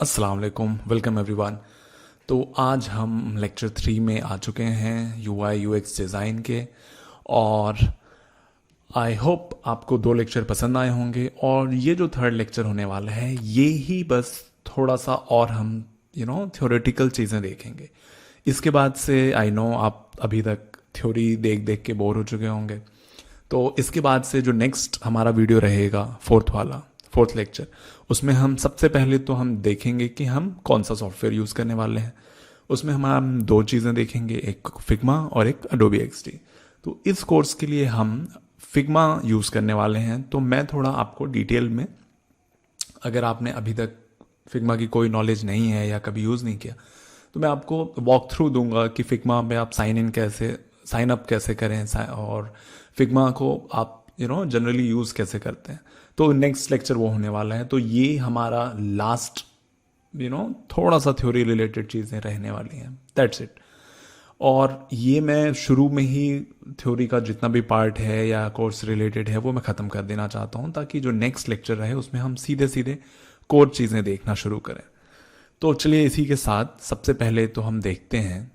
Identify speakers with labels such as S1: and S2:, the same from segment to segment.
S1: अस्सलाम वालेकुम, welcome everyone. तो आज हम लेक्चर 3 में आ चुके हैं यूआई यूएक्स डिज़ाइन के। और आई होप आपको 2 लेक्चर पसंद आए होंगे। और ये जो थर्ड लेक्चर होने वाला है ये ही बस थोड़ा सा और हम थ्योरेटिकल चीज़ें देखेंगे। इसके बाद से आई नो आप अभी तक थ्योरी देख देख के बोर हो चुके होंगे। तो इसके बाद से जो नेक्स्ट हमारा वीडियो रहेगा फोर्थ लेक्चर, उसमें हम सबसे पहले तो हम देखेंगे कि हम कौन सा सॉफ्टवेयर यूज़ करने वाले हैं। उसमें हम 2 चीज़ें देखेंगे, एक फिग्मा और एक अडोबी एक्सडी। तो इस कोर्स के लिए हम फिग्मा यूज़ करने वाले हैं। तो मैं थोड़ा आपको डिटेल में, अगर आपने अभी तक फिग्मा की कोई नॉलेज नहीं है या कभी यूज़ नहीं किया, तो मैं आपको वॉक थ्रू दूंगा कि फिग्मा में आप साइन अप कैसे करें और फिग्मा को आप जनरली यूज़ कैसे करते हैं। तो नेक्स्ट लेक्चर वो होने वाला है। तो ये हमारा लास्ट थोड़ा सा थ्योरी रिलेटेड चीज़ें रहने वाली हैं, दैट्स इट। और ये मैं शुरू में ही थ्योरी का जितना भी पार्ट है या कोर्स रिलेटेड है वो मैं ख़त्म कर देना चाहता हूँ, ताकि जो नेक्स्ट लेक्चर रहे उसमें हम सीधे सीधे कोर चीज़ें देखना शुरू करें। तो चलिए इसी के साथ सबसे पहले तो हम देखते हैं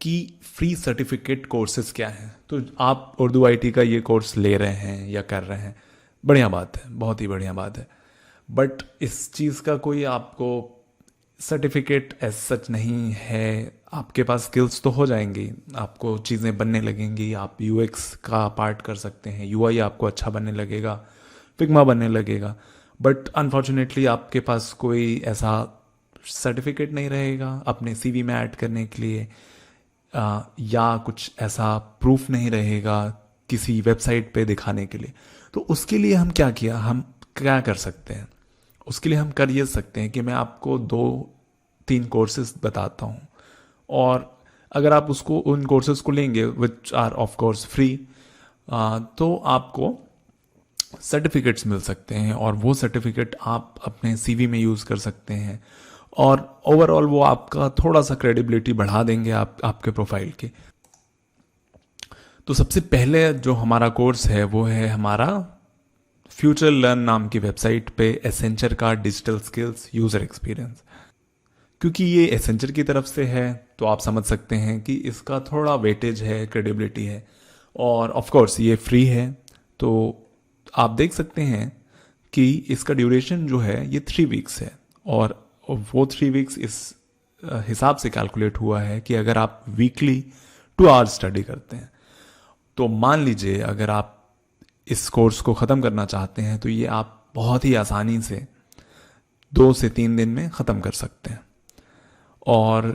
S1: कि फ्री सर्टिफिकेट कोर्सेज क्या हैं। तो आप उर्दू आईटी का ये कोर्स ले रहे हैं या कर रहे हैं, बढ़िया बात है, बहुत ही बढ़िया बात है। बट इस चीज़ का कोई आपको सर्टिफिकेट एज सच नहीं है। आपके पास स्किल्स तो हो जाएंगी, आपको चीज़ें बनने लगेंगी, आप यूएक्स का पार्ट कर सकते हैं, यूआई आपको अच्छा बनने लगेगा, फिग्मा बनने लगेगा। बट अनफॉर्चुनेटली आपके पास कोई ऐसा सर्टिफिकेट नहीं रहेगा अपने सीवी में ऐड करने के लिए, या कुछ ऐसा प्रूफ नहीं रहेगा किसी वेबसाइट पे दिखाने के लिए। तो उसके लिए हम हम क्या कर सकते हैं? उसके लिए हम कर ये सकते हैं कि मैं आपको 2-3 कोर्सेज बताता हूँ, और अगर आप उन कोर्सेज को लेंगे which are of course free, तो आपको सर्टिफिकेट्स मिल सकते हैं, और वो सर्टिफिकेट आप अपने सीवी में यूज़ कर सकते हैं। और ओवरऑल वो आपका थोड़ा सा क्रेडिबिलिटी बढ़ा देंगे आपके प्रोफाइल की। तो सबसे पहले जो हमारा कोर्स है वो है हमारा फ्यूचर लर्न नाम की वेबसाइट पे एसेंचर का डिजिटल स्किल्स यूज़र एक्सपीरियंस। क्योंकि ये एसेंचर की तरफ से है तो आप समझ सकते हैं कि इसका थोड़ा वेटेज है, क्रेडिबिलिटी है, और ऑफ कोर्स ये फ्री है। तो आप देख सकते हैं कि इसका ड्यूरेशन जो है ये 3 वीक्स है, और वो 3 वीक्स इस हिसाब से कैलकुलेट हुआ है कि अगर आप वीकली 2 आवर्स स्टडी करते हैं, तो मान लीजिए अगर आप इस कोर्स को ख़त्म करना चाहते हैं तो ये आप बहुत ही आसानी से 2 से 3 दिन में ख़त्म कर सकते हैं। और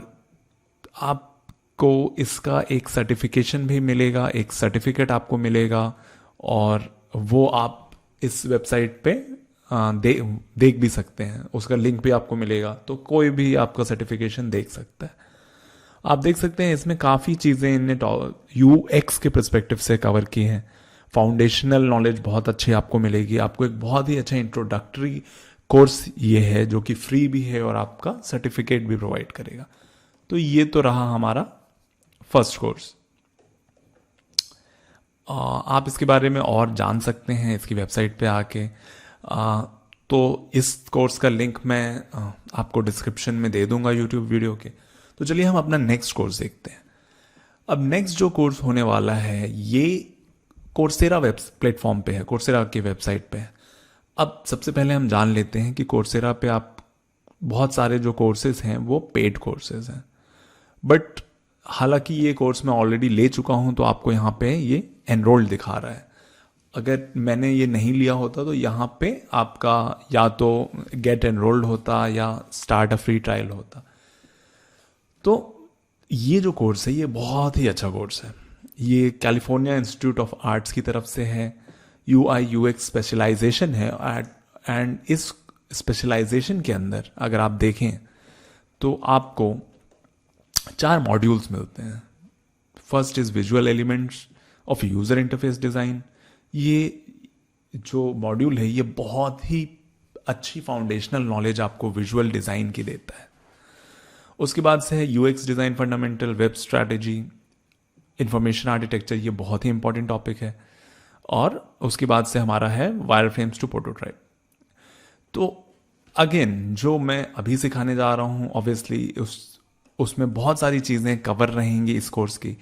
S1: आपको इसका एक सर्टिफिकेशन भी मिलेगा, एक सर्टिफिकेट आपको मिलेगा, और वो आप इस वेबसाइट पे देख भी सकते हैं, उसका लिंक भी आपको मिलेगा। तो कोई भी आपका सर्टिफिकेशन देख सकता है। आप देख सकते हैं इसमें काफ़ी चीज़ें इनने यूएक्स के पर्सपेक्टिव से कवर की हैं। फाउंडेशनल नॉलेज बहुत अच्छी आपको मिलेगी, आपको एक बहुत ही अच्छा इंट्रोडक्टरी कोर्स ये है जो कि फ्री भी है और आपका सर्टिफिकेट भी प्रोवाइड करेगा। तो ये तो रहा हमारा फर्स्ट कोर्स। आप इसके बारे में और जान सकते हैं इसकी वेबसाइट पे आके। तो इस कोर्स का लिंक मैं आपको डिस्क्रिप्शन में दे दूंगा यूट्यूब वीडियो के। तो चलिए हम अपना नेक्स्ट कोर्स देखते हैं। अब नेक्स्ट जो कोर्स होने वाला है ये कोर्सेरा वेब प्लेटफॉर्म पे है, कोर्सेरा की वेबसाइट पे है। अब सबसे पहले हम जान लेते हैं कि कोर्सेरा पे आप बहुत सारे जो कोर्सेज हैं वो पेड कोर्सेज हैं। बट हालांकि ये कोर्स मैं ऑलरेडी ले चुका हूं, तो आपको यहाँ पे ये एनरोल्ड दिखा रहा है। अगर मैंने ये नहीं लिया होता तो यहाँ पे आपका या तो गेट एनरोल्ड होता या स्टार्ट अ फ्री ट्रायल होता। तो ये जो कोर्स है ये बहुत ही अच्छा कोर्स है। ये कैलिफोर्निया इंस्टीट्यूट ऑफ आर्ट्स की तरफ से है, यूआई यूएक्स स्पेशलाइजेशन है। एंड इस स्पेशलाइजेशन के अंदर अगर आप देखें तो आपको 4 मॉड्यूल्स मिलते हैं। First is visual elements of user interface design. ये जो मॉड्यूल है ये बहुत ही अच्छी फाउंडेशनल नॉलेज आपको विजुअल डिज़ाइन की देता है। उसके बाद से है UX design fundamental, web strategy, information architecture, ये बहुत ही इंपॉर्टेंट टॉपिक है। और उसके बाद से हमारा है वायर फ्रेम्स टू प्रोटोटाइप। तो अगेन जो मैं अभी सिखाने जा रहा हूँ ऑब्वियसली उसमें बहुत सारी चीज़ें कवर रहेंगी इस कोर्स की,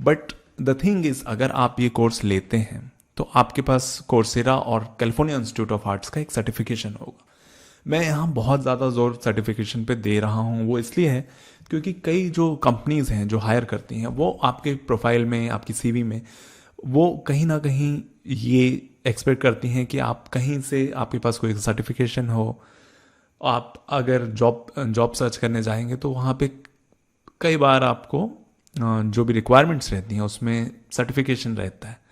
S1: बट द थिंग इज़ अगर आप ये कोर्स लेते हैं तो आपके पास कोर्सेरा और कैलिफोर्निया इंस्टीट्यूट ऑफ आर्ट्स का एक सर्टिफिकेशन होगा। मैं यहाँ बहुत ज़्यादा जोर सर्टिफिकेशन पे दे रहा हूँ, वो इसलिए है क्योंकि कई जो कंपनीज हैं जो हायर करती हैं वो आपके प्रोफाइल में, आपकी सीवी में, वो कहीं ना कहीं ये एक्सपेक्ट करती हैं कि आप कहीं से आपके पास कोई सर्टिफिकेशन हो। आप अगर जॉब सर्च करने जाएंगे तो वहाँ पे कई बार आपको जो भी रिक्वायरमेंट्स रहती हैं उसमें सर्टिफिकेशन रहता है।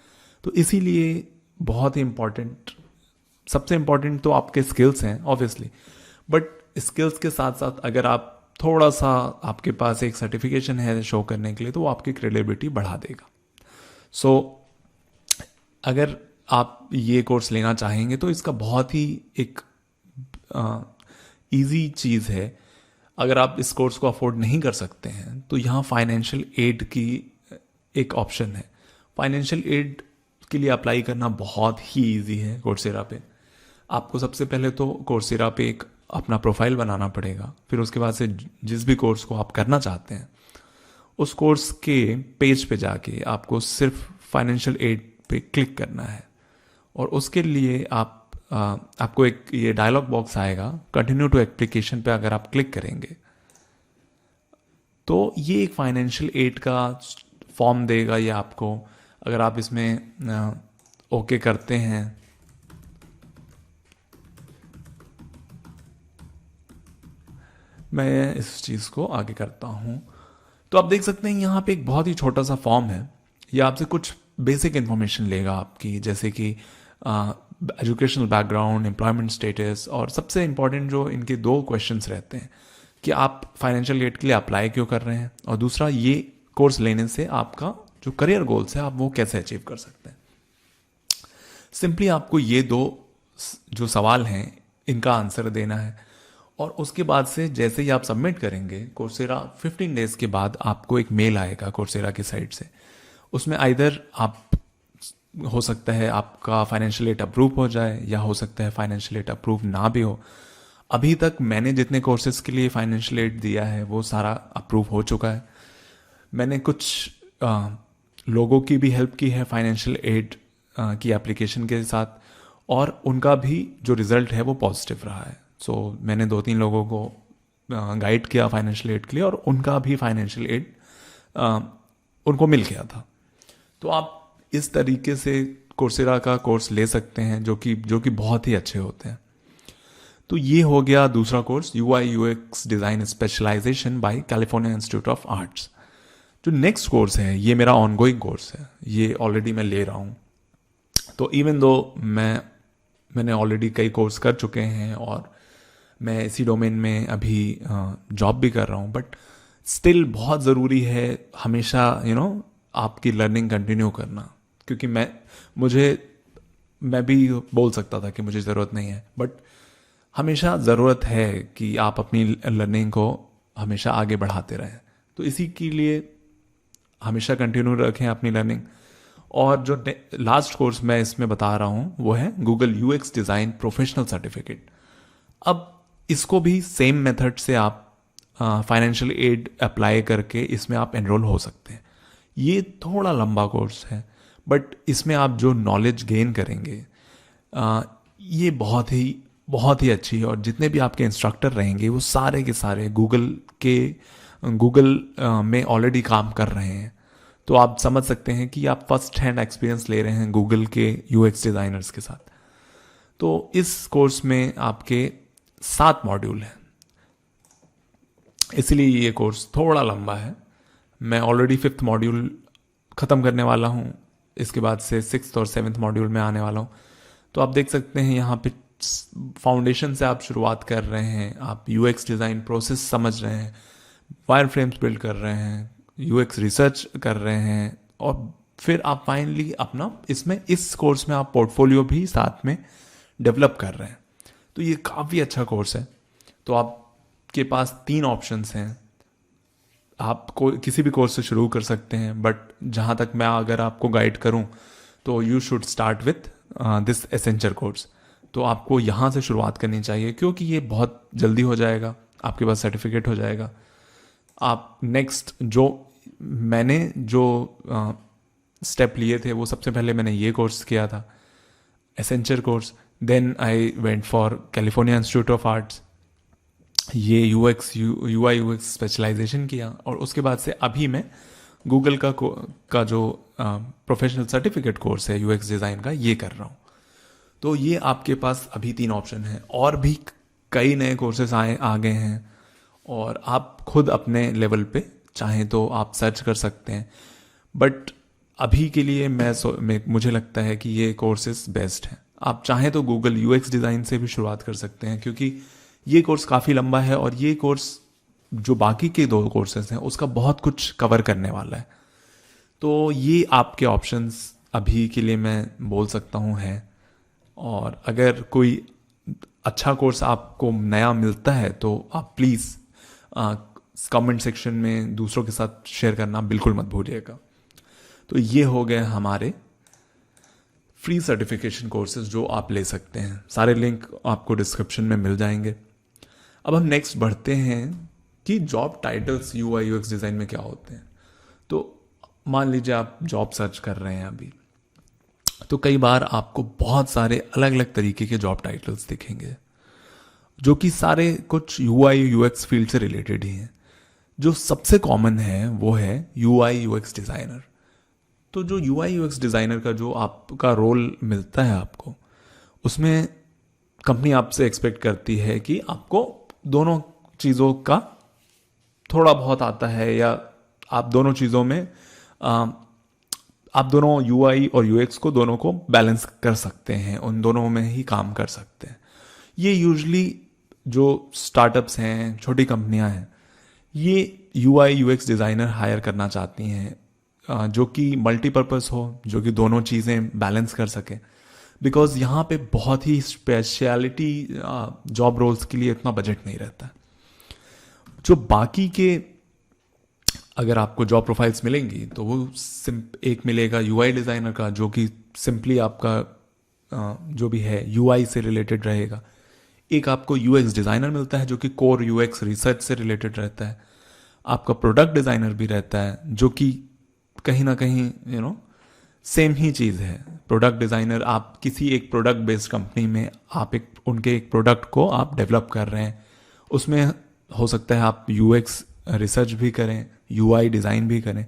S1: तो इसीलिए बहुत ही इम्पॉर्टेंट, सबसे इम्पॉर्टेंट तो आपके स्किल्स हैं ऑब्वियसली, बट स्किल्स के साथ साथ अगर आप थोड़ा सा, आपके पास एक सर्टिफिकेशन है शो करने के लिए, तो वो आपकी क्रेडिबिलिटी बढ़ा देगा। सो अगर आप ये कोर्स लेना चाहेंगे तो इसका बहुत ही एक ईजी चीज़ है। अगर आप इस कोर्स को अफोर्ड नहीं कर सकते हैं तो यहाँ फाइनेंशियल एड की एक ऑप्शन है। फाइनेंशियल एड के लिए अप्लाई करना बहुत ही ईजी है कोर्सेरा पे। आपको सबसे पहले तो कोर्सेरा पे एक अपना प्रोफाइल बनाना पड़ेगा, फिर उसके बाद से जिस भी कोर्स को आप करना चाहते हैं उस कोर्स के पेज पे जाके आपको सिर्फ फाइनेंशियल एड पे क्लिक करना है, और उसके लिए आपको एक ये डायलॉग बॉक्स आएगा, कंटिन्यू टू एप्लीकेशन पे अगर आप क्लिक करेंगे तो ये एक फाइनेंशियल एड का फॉर्म देगा ये आपको। अगर आप इसमें ओके करते हैं मैं इस चीज़ को आगे करता हूँ, तो आप देख सकते हैं यहाँ पे एक बहुत ही छोटा सा फॉर्म है। ये आपसे कुछ बेसिक इन्फॉर्मेशन लेगा आपकी, जैसे कि एजुकेशनल बैकग्राउंड, एम्प्लॉयमेंट स्टेटस, और सबसे इम्पॉर्टेंट जो इनके दो क्वेश्चंस रहते हैं कि आप फाइनेंशियल एड के लिए अप्लाई क्यों कर रहे हैं, और दूसरा ये कोर्स लेने से आपका जो करियर गोल्स है आप वो कैसे अचीव कर सकते हैं। सिंपली आपको ये दो जो सवाल हैं इनका आंसर देना है, और उसके बाद से जैसे ही आप सबमिट करेंगे कोर्सेरा 15 डेज के बाद आपको एक मेल आएगा कोर्सेरा की साइट से। उसमें आइदर आप, हो सकता है आपका फाइनेंशियल एड अप्रूव हो जाए, या हो सकता है फाइनेंशियल एड अप्रूव ना भी हो। अभी तक मैंने जितने कोर्सेज के लिए फाइनेंशियल एड दिया है वो सारा अप्रूव हो चुका है। मैंने कुछ लोगों की भी हेल्प की है फाइनेंशियल एड की एप्लीकेशन के साथ, और उनका भी जो रिज़ल्ट है वो पॉजिटिव रहा है। सो मैंने 2-3 लोगों को गाइड किया फाइनेंशियल एड के लिए, और उनका भी फाइनेंशियल एड उनको मिल गया था। तो आप इस तरीके से कोर्सेरा का कोर्स ले सकते हैं जो कि बहुत ही अच्छे होते हैं। तो ये हो गया दूसरा course, UI/UX design specialization by California Institute of Arts. जो नेक्स्ट कोर्स है ये मेरा ऑनगोइंग कोर्स है, ये ऑलरेडी मैं ले रहा हूँ। तो इवन दो मैंने ऑलरेडी कई कोर्स कर चुके हैं और मैं इसी डोमेन में अभी जॉब भी कर रहा हूँ, बट स्टिल बहुत ज़रूरी है हमेशा आपकी लर्निंग कंटिन्यू करना। क्योंकि मैं भी बोल सकता था कि मुझे ज़रूरत नहीं है, बट हमेशा ज़रूरत है कि आप अपनी लर्निंग को हमेशा आगे बढ़ाते रहें। तो इसी के लिए हमेशा कंटिन्यू रखें अपनी लर्निंग। और जो लास्ट कोर्स मैं इसमें बता रहा हूँ वो है Google UX design professional certificate. अब इसको भी सेम मेथड से आप फाइनेंशियल एड अप्लाई करके इसमें आप एनरोल हो सकते हैं। ये थोड़ा लंबा कोर्स है, बट इसमें आप जो नॉलेज गेन करेंगे ये बहुत ही अच्छी है। और जितने भी आपके इंस्ट्रक्टर रहेंगे वो सारे के सारे गूगल में ऑलरेडी काम कर रहे हैं। तो आप समझ सकते हैं कि आप फर्स्ट हैंड एक्सपीरियंस ले रहे हैं गूगल के UX डिज़ाइनर्स के साथ। तो इस कोर्स में आपके 7 मॉड्यूल हैं, इसलिए ये कोर्स थोड़ा लंबा है। मैं ऑलरेडी 5th मॉड्यूल ख़त्म करने वाला हूँ, इसके बाद से 6th और 7th मॉड्यूल में आने वाला हूँ। तो आप देख सकते हैं यहाँ पे फाउंडेशन से आप शुरुआत कर रहे हैं, आप UX डिज़ाइन प्रोसेस समझ रहे हैं, वायर फ्रेम्स बिल्ड कर रहे हैं, UX रिसर्च कर रहे हैं, और फिर आप फाइनली अपना इस कोर्स में आप पोर्टफोलियो भी साथ में डेवलप कर रहे हैं। तो ये काफ़ी अच्छा कोर्स है। तो आपके पास 3 ऑप्शंस हैं, आप किसी भी कोर्स से शुरू कर सकते हैं, बट जहाँ तक मैं अगर आपको गाइड करूँ तो you should start with this essential course. तो आपको यहाँ से शुरुआत करनी चाहिए, क्योंकि ये बहुत जल्दी हो जाएगा, आपके पास सर्टिफिकेट हो जाएगा। आप नेक्स्ट मैंने जो स्टेप लिए थे, वो सबसे पहले मैंने ये कोर्स किया था, Accenture course. Then I went for California Institute of Arts, ये UI UX स्पेशलाइजेशन किया। और उसके बाद से अभी मैं गूगल का जो प्रोफेशनल सर्टिफिकेट कोर्स है UX डिज़ाइन का, ये कर रहा हूँ। तो ये आपके पास अभी 3 ऑप्शन हैं, और भी कई नए कोर्सेज आ गए हैं, और आप खुद अपने लेवल पे चाहें तो आप सर्च कर सकते हैं। बट अभी के लिए मुझे लगता है कि ये कोर्सेज बेस्ट हैं। आप चाहें तो गूगल UX डिज़ाइन से भी शुरुआत कर सकते हैं, क्योंकि ये कोर्स काफ़ी लंबा है, और ये कोर्स जो बाकी के 2 कोर्सेज हैं उसका बहुत कुछ कवर करने वाला है। तो ये आपके ऑप्शंस अभी के लिए मैं बोल सकता हूँ हैं। और अगर कोई अच्छा कोर्स आपको नया मिलता है तो आप प्लीज़ कमेंट सेक्शन में दूसरों के साथ शेयर करना बिल्कुल मत भूलिएगा। तो ये हो गए हमारे फ्री सर्टिफिकेशन कोर्सेज जो आप ले सकते हैं। सारे लिंक आपको डिस्क्रिप्शन में मिल जाएंगे। अब हम नेक्स्ट बढ़ते हैं कि job titles UI UX design में क्या होते हैं। तो मान लीजिए आप जॉब सर्च कर रहे हैं अभी, तो कई बार आपको बहुत सारे अलग अलग तरीके के जॉब टाइटल्स दिखेंगे, जो कि सारे कुछ UI UX फील्ड से रिलेटेड ही हैं। जो सबसे कॉमन है वो है UI UX डिज़ाइनर। तो जो UI UX डिज़ाइनर का जो आपका रोल मिलता है आपको, उसमें कंपनी आपसे एक्सपेक्ट करती है कि आपको दोनों चीज़ों का थोड़ा बहुत आता है, या आप दोनों चीज़ों में आप दोनों UI और UX को दोनों को बैलेंस कर सकते हैं, उन दोनों में ही काम कर सकते हैं। ये यूजुअली जो स्टार्टअप्स हैं, छोटी कंपनियां हैं, ये UI UX डिज़ाइनर हायर करना चाहती हैं, जो कि मल्टीपर्पज़ हो, जो कि दोनों चीज़ें बैलेंस कर सके। बिकॉज यहाँ पे बहुत ही स्पेशलिटी जॉब रोल्स के लिए इतना बजट नहीं रहता। जो बाकी के अगर आपको जॉब प्रोफाइल्स मिलेंगी तो वो एक मिलेगा UI डिज़ाइनर का, जो कि सिंपली आपका जो भी है UI से रिलेटेड रहेगा। एक आपको UX डिज़ाइनर मिलता है जो कि कोर UX रिसर्च से रिलेटेड रहता है। आपका प्रोडक्ट डिज़ाइनर भी रहता है, जो कि कहीं ना कहीं सेम ही चीज़ है। प्रोडक्ट डिज़ाइनर, आप किसी एक प्रोडक्ट बेस्ड कंपनी में आप उनके एक प्रोडक्ट को आप डेवलप कर रहे हैं, उसमें हो सकता है आप UX रिसर्च भी करें, UI डिज़ाइन भी करें।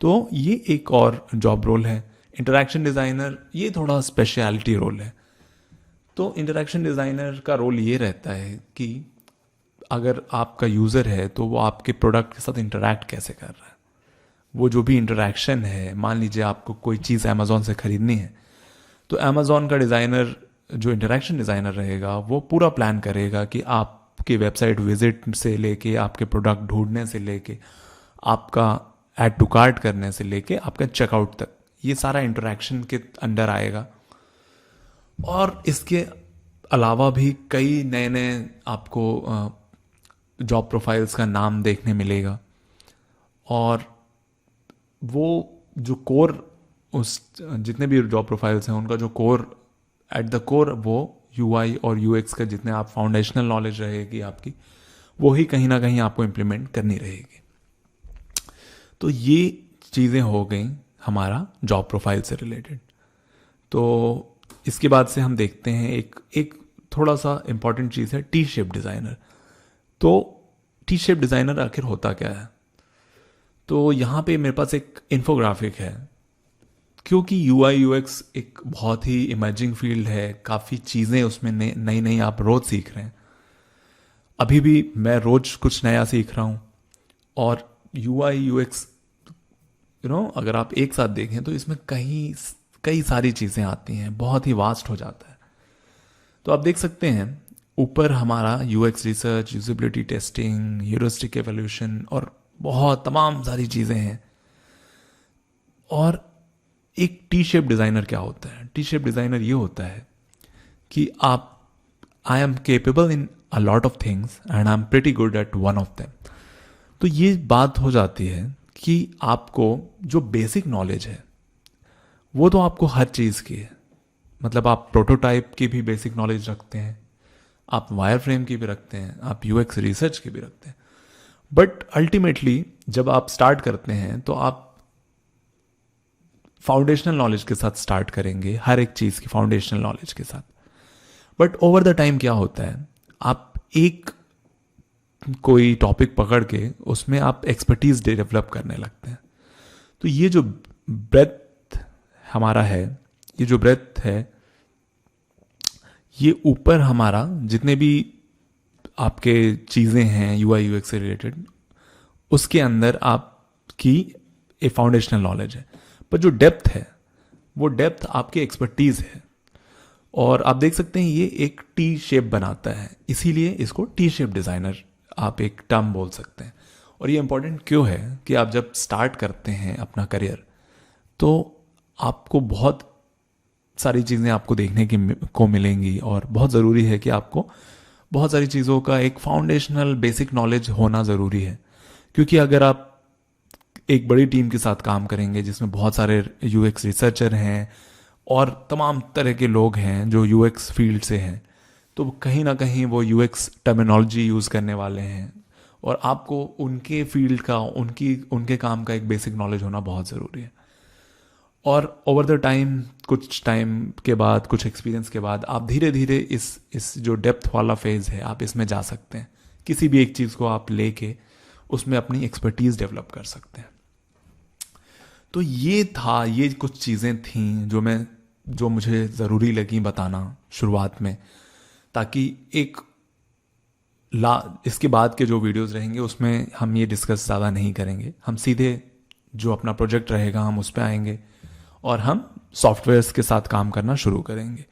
S1: तो ये एक और जॉब रोल है। इंटरैक्शन डिज़ाइनर, ये थोड़ा स्पेशलिटी रोल है। तो इंटरैक्शन डिज़ाइनर का रोल ये रहता है कि अगर आपका यूज़र है तो वो आपके प्रोडक्ट के साथ इंटरैक्ट कैसे कर रहा है, वो जो भी इंटरैक्शन है। मान लीजिए आपको कोई चीज़ अमेज़ॉन से ख़रीदनी है, तो अमेज़ॉन का डिज़ाइनर, जो इंटरैक्शन डिज़ाइनर रहेगा, वो पूरा प्लान करेगा कि आपके वेबसाइट विजिट से लेके, आपके प्रोडक्ट ढूंढने से लेके, आपका ऐड टू कार्ट करने से लेके, आपका चेकआउट तक, ये सारा इंटरैक्शन के अंडर आएगा। और इसके अलावा भी कई नए नए आपको जॉब प्रोफाइल्स का नाम देखने मिलेगा। और वो जो कोर, उस जितने भी जॉब प्रोफाइल्स हैं उनका जो कोर, एट द कोर, वो UI और UX का जितने आप फाउंडेशनल नॉलेज रहेगी आपकी, वो ही कहीं ना कहीं आपको इम्प्लीमेंट करनी रहेगी। तो ये चीज़ें हो गई हमारा जॉब प्रोफाइल से रिलेटेड। तो इसके बाद से हम देखते हैं एक थोड़ा सा इम्पॉर्टेंट चीज़ है टी शेप डिज़ाइनर। तो टी शेप डिज़ाइनर आखिर होता क्या है? तो यहाँ पे मेरे पास एक इन्फोग्राफिक है। क्योंकि UI UX एक बहुत ही इमर्जिंग फील्ड है, काफ़ी चीज़ें उसमें नई नई आप रोज़ सीख रहे हैं। अभी भी मैं रोज़ कुछ नया सीख रहा हूँ। और UI UX अगर आप एक साथ देखें तो इसमें कई सारी चीज़ें आती हैं, बहुत ही वास्ट हो जाता है। तो आप देख सकते हैं ऊपर हमारा UX research, usability testing, heuristic evolution और बहुत तमाम सारी चीज़ें हैं। और एक टी शेप डिज़ाइनर क्या होता है? टी शेप डिज़ाइनर ये होता है कि I am capable in a lot of things and I am pretty good at one of them. तो ये बात हो जाती है कि आपको जो बेसिक नॉलेज है वो तो आपको हर चीज़ की है, मतलब आप प्रोटोटाइप की भी बेसिक नॉलेज रखते हैं, आप वायर फ्रेम की भी रखते हैं, आप यूएक्स रिसर्च की भी रखते हैं, बट अल्टीमेटली जब आप स्टार्ट करते हैं तो आप फाउंडेशनल नॉलेज के साथ स्टार्ट करेंगे, हर एक चीज़ की फाउंडेशनल नॉलेज के साथ। बट ओवर द टाइम क्या होता है, आप एक कोई टॉपिक पकड़ के उसमें आप एक्सपर्टीज डेवलप करने लगते हैं। तो ये जो ब्रेथ हमारा है, ये जो ब्रेथ है, ये ऊपर हमारा जितने भी आपके चीज़ें हैं यूआई यूएक्स से रिलेटेड, उसके अंदर आपकी ए फाउंडेशनल नॉलेज है। पर जो डेप्थ है, वो डेप्थ आपकी एक्सपर्टीज है। और आप देख सकते हैं ये एक टी शेप बनाता है, इसीलिए इसको टी शेप डिज़ाइनर आप एक टर्म बोल सकते हैं। और ये इंपॉर्टेंट क्यों है कि आप जब स्टार्ट करते हैं अपना करियर, तो आपको बहुत सारी चीज़ें आपको देखने को मिलेंगी, और बहुत ज़रूरी है कि आपको बहुत सारी चीज़ों का एक फाउंडेशनल बेसिक नॉलेज होना ज़रूरी है। क्योंकि अगर आप एक बड़ी टीम के साथ काम करेंगे जिसमें बहुत सारे यूएक्स रिसर्चर हैं और तमाम तरह के लोग हैं जो यूएक्स फील्ड से हैं, तो कहीं ना कहीं वो यूएक्स टर्मिनोलॉजी यूज़ करने वाले हैं, और आपको उनके फील्ड का, उनके काम का एक बेसिक नॉलेज होना बहुत ज़रूरी है। और ओवर द टाइम, कुछ टाइम के बाद, कुछ एक्सपीरियंस के बाद, आप धीरे धीरे इस जो डेप्थ वाला फेज़ है, आप इसमें जा सकते हैं। किसी भी एक चीज़ को आप लेके उसमें अपनी एक्सपर्टीज़ डेवलप कर सकते हैं। तो ये कुछ चीज़ें थीं जो मुझे ज़रूरी लगी बताना शुरुआत में, ताकि इसके बाद के जो वीडियोस रहेंगे उसमें हम ये डिस्कस ज़्यादा नहीं करेंगे। हम सीधे जो अपना प्रोजेक्ट रहेगा हम उस पर आएंगे और हम सॉफ्टवेयर्स के साथ काम करना शुरू करेंगे।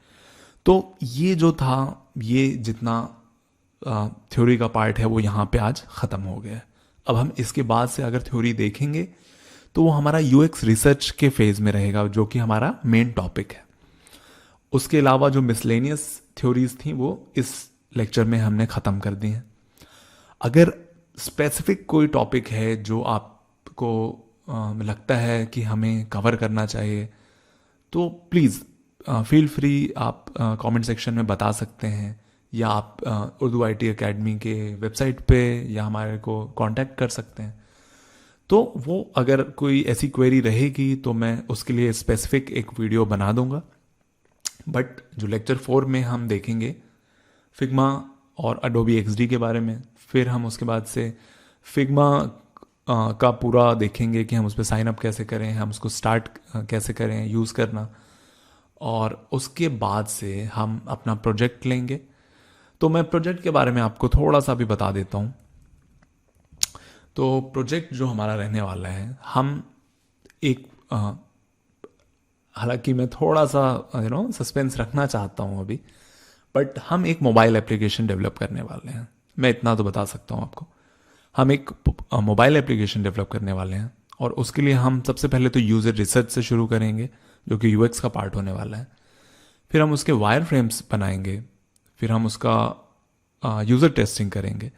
S1: तो ये जो था, ये जितना थ्योरी का पार्ट है वो यहाँ पे आज ख़त्म हो गया है। अब हम इसके बाद से अगर थ्योरी देखेंगे तो वो हमारा यूएक्स रिसर्च के फेज़ में रहेगा, जो कि हमारा मेन टॉपिक है। उसके अलावा जो मिसलेनियस थ्योरीज थी वो इस लेक्चर में हमने ख़त्म कर दी हैं। अगर स्पेसिफिक कोई टॉपिक है जो आपको लगता है कि हमें कवर करना चाहिए, तो प्लीज़ फील फ्री, आप कमेंट सेक्शन में बता सकते हैं, या आप उर्दू IT अकेडमी के वेबसाइट पे या हमारे को कांटेक्ट कर सकते हैं। तो वो अगर कोई ऐसी क्वेरी रहेगी तो मैं उसके लिए स्पेसिफिक एक वीडियो बना दूंगा। बट जो लेक्चर 4 में हम देखेंगे फिग्मा और अडोबी XD के बारे में, फिर हम उसके बाद से फिग्मा का पूरा देखेंगे कि हम उस पर साइन अप कैसे करें, हम उसको स्टार्ट कैसे करें यूज़ करना, और उसके बाद से हम अपना प्रोजेक्ट लेंगे। तो मैं प्रोजेक्ट के बारे में आपको थोड़ा सा भी बता देता हूँ। तो प्रोजेक्ट जो हमारा रहने वाला है, हम एक हालांकि मैं थोड़ा सा सस्पेंस रखना चाहता हूँ अभी, बट हम एक मोबाइल एप्लीकेशन डेवलप करने वाले हैं। मैं इतना तो बता सकता हूँ आपको, हम एक मोबाइल एप्लीकेशन डेवलप करने वाले हैं, और उसके लिए हम सबसे पहले तो यूज़र रिसर्च से शुरू करेंगे, जो कि यूएक्स का पार्ट होने वाला है। फिर हम उसके वायर फ्रेम्स बनाएंगे, फिर हम उसका यूज़र टेस्टिंग करेंगे,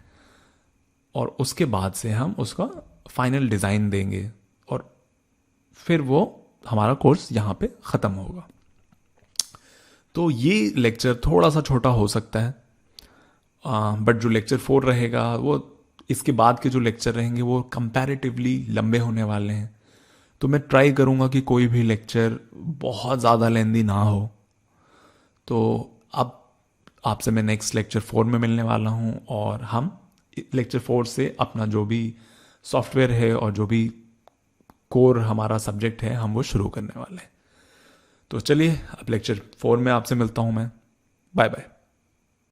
S1: और उसके बाद से हम उसका फाइनल डिज़ाइन देंगे, और फिर वो हमारा कोर्स यहाँ पे ख़त्म होगा। तो ये लेक्चर थोड़ा सा छोटा हो सकता है, बट जो लेक्चर 4 रहेगा, वो इसके बाद के जो लेक्चर रहेंगे वो कंपैरेटिवली लंबे होने वाले हैं। तो मैं ट्राई करूँगा कि कोई भी लेक्चर बहुत ज़्यादा लेंदी ना हो। तो अब आपसे मैं नेक्स्ट लेक्चर 4 में मिलने वाला हूँ, और हम लेक्चर 4 से अपना जो भी सॉफ्टवेयर है और जो भी कोर हमारा सब्जेक्ट है, हम वो शुरू करने वाले हैं। तो चलिए, अब लेक्चर 4 में आपसे मिलता हूँ मैं। Bye bye.